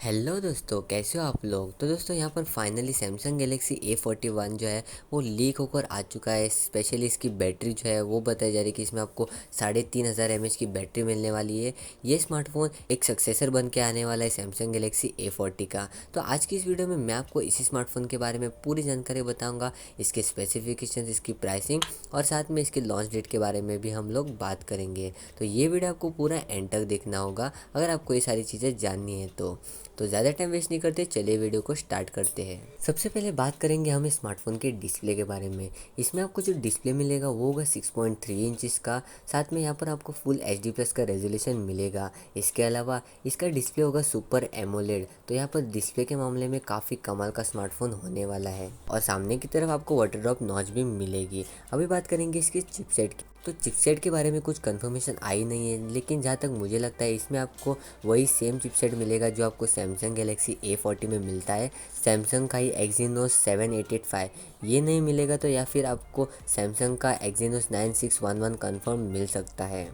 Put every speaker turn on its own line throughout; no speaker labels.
Hello दोस्तों, कैसे हो आप लोग। तो दोस्तों यहाँ पर फाइनली सैमसंग गैलेक्सी A41 जो है वो लीक होकर आ चुका है। स्पेशली इसकी बैटरी जो है वो बताई जा रही है कि इसमें आपको 3500 mAh की बैटरी मिलने वाली है। ये स्मार्टफोन एक सक्सेसर बन के आने वाला है सैमसंग गैलेक्सी A40 का। तो आज की इस वीडियो में मैं आपको इसी स्मार्टफोन के बारे में पूरी जानकारी बताऊँगा, इसके स्पेसिफिकेशन, इसकी प्राइसिंग और साथ में इसके लॉन्च डेट के बारे में भी हम लोग बात करेंगे। तो ये वीडियो आपको पूरा एंड तक देखना होगा अगर आपको ये सारी चीज़ें जाननी है तो ज़्यादा टाइम वेस्ट नहीं करते, चलिए वीडियो को स्टार्ट करते हैं। सबसे पहले बात करेंगे हम स्मार्टफोन के डिस्प्ले के बारे में। इसमें आपको जो डिस्प्ले मिलेगा वो होगा 6.3 इंचज़ का। साथ में यहाँ पर आपको फुल HD+ का रेजोल्यूशन मिलेगा। इसके अलावा इसका डिस्प्ले होगा सुपर एमोलेड। तो यहाँ पर डिस्प्ले के मामले में काफ़ी कमाल का स्मार्टफोन होने वाला है और सामने की तरफ आपको वाटर ड्रॉप नॉच भी मिलेगी। अभी बात करेंगे इसके चिपसेट की। तो चिपसेट के बारे में कुछ कंफर्मेशन आई नहीं है, लेकिन जहाँ तक मुझे लगता है इसमें आपको वही सेम चिपसेट मिलेगा जो आपको सैमसंग गैलेक्सी A40 में मिलता है। सैमसंग का ही Exynos 7885 ये नहीं मिलेगा तो या फिर आपको सैमसंग का Exynos 9611 कंफर्म मिल सकता है।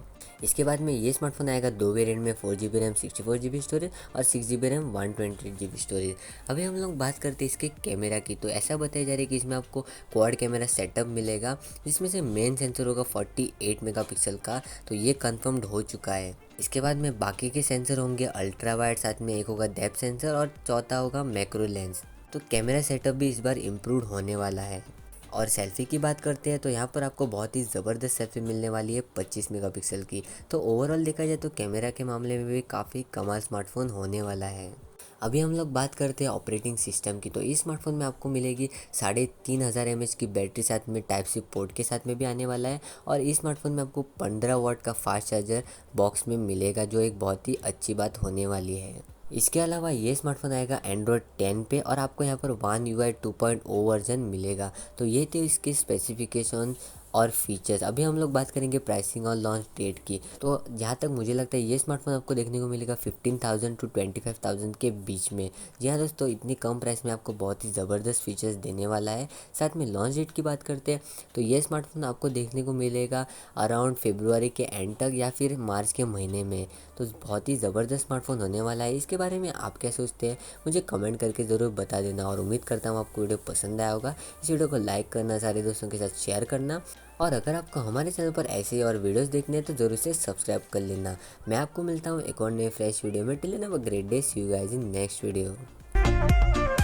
इसके बाद में ये स्मार्टफोन आएगा 2 वेरिएंट में, 4GB रैम 64GB स्टोरेज और 6GB रैम 128GB स्टोरेज। अभी हम लोग बात करते हैं इसके कैमरा की। तो ऐसा बताया जा रहा है कि इसमें आपको क्वाड कैमरा सेटअप मिलेगा, जिसमें से मेन सेंसर होगा 48 मेगापिक्सल का। तो ये कंफर्म्ड हो चुका है। इसके बाद में बाकी के सेंसर होंगे अल्ट्रा वाइड, साथ में एक होगा डेप्थ सेंसर और चौथा होगा मैक्रो लेंस। तो कैमरा सेटअप भी इस बार इम्प्रूव होने वाला है। और सेल्फ़ी की बात करते हैं तो यहाँ पर आपको बहुत ही ज़बरदस्त सेल्फ़ी मिलने वाली है 25 मेगापिक्सल की। तो ओवरऑल देखा जाए तो कैमरा के मामले में भी काफ़ी कमाल स्मार्टफोन होने वाला है। अभी हम लोग बात करते हैं ऑपरेटिंग सिस्टम की। तो इस स्मार्टफोन में आपको मिलेगी 3500 mAh की बैटरी, साथ में टाइप सी पोर्ट के साथ में भी आने वाला है। और इस स्मार्टफोन में आपको 15 वाट का फास्ट चार्जर बॉक्स में मिलेगा, जो एक बहुत ही अच्छी बात होने वाली है। इसके अलावा ये स्मार्टफोन आएगा एंड्रॉयड 10 पे और आपको यहाँ पर वन UI 2.0 वर्जन मिलेगा। तो ये थे इसके स्पेसिफिकेशन और फीचर्स। अभी हम लोग बात करेंगे प्राइसिंग और लॉन्च डेट की। तो जहाँ तक मुझे लगता है ये स्मार्टफोन आपको देखने को मिलेगा 15,000 to 25,000 के बीच में। जी हाँ दोस्तों, इतनी कम प्राइस में आपको बहुत ही ज़बरदस्त फीचर्स देने वाला है। साथ में लॉन्च डेट की बात करते हैं तो ये स्मार्टफोन आपको देखने को मिलेगा अराउंड फरवरी के एंड तक या फिर मार्च के महीने में। तो बहुत ही ज़बरदस्त स्मार्टफोन होने वाला है। इसके बारे में आप क्या सोचते हैं मुझे कमेंट करके ज़रूर बता देना और उम्मीद करता हूँ आपको वीडियो पसंद आया होगा। इस वीडियो को लाइक करना, सारे दोस्तों के साथ शेयर करना और अगर आपको हमारे चैनल पर ऐसे ही और वीडियोस देखने हैं तो ज़रूर से सब्सक्राइब कर लेना। मैं आपको मिलता हूँ एक और नए फ्रेश वीडियो में। Till then have a great day, see you guys in next video.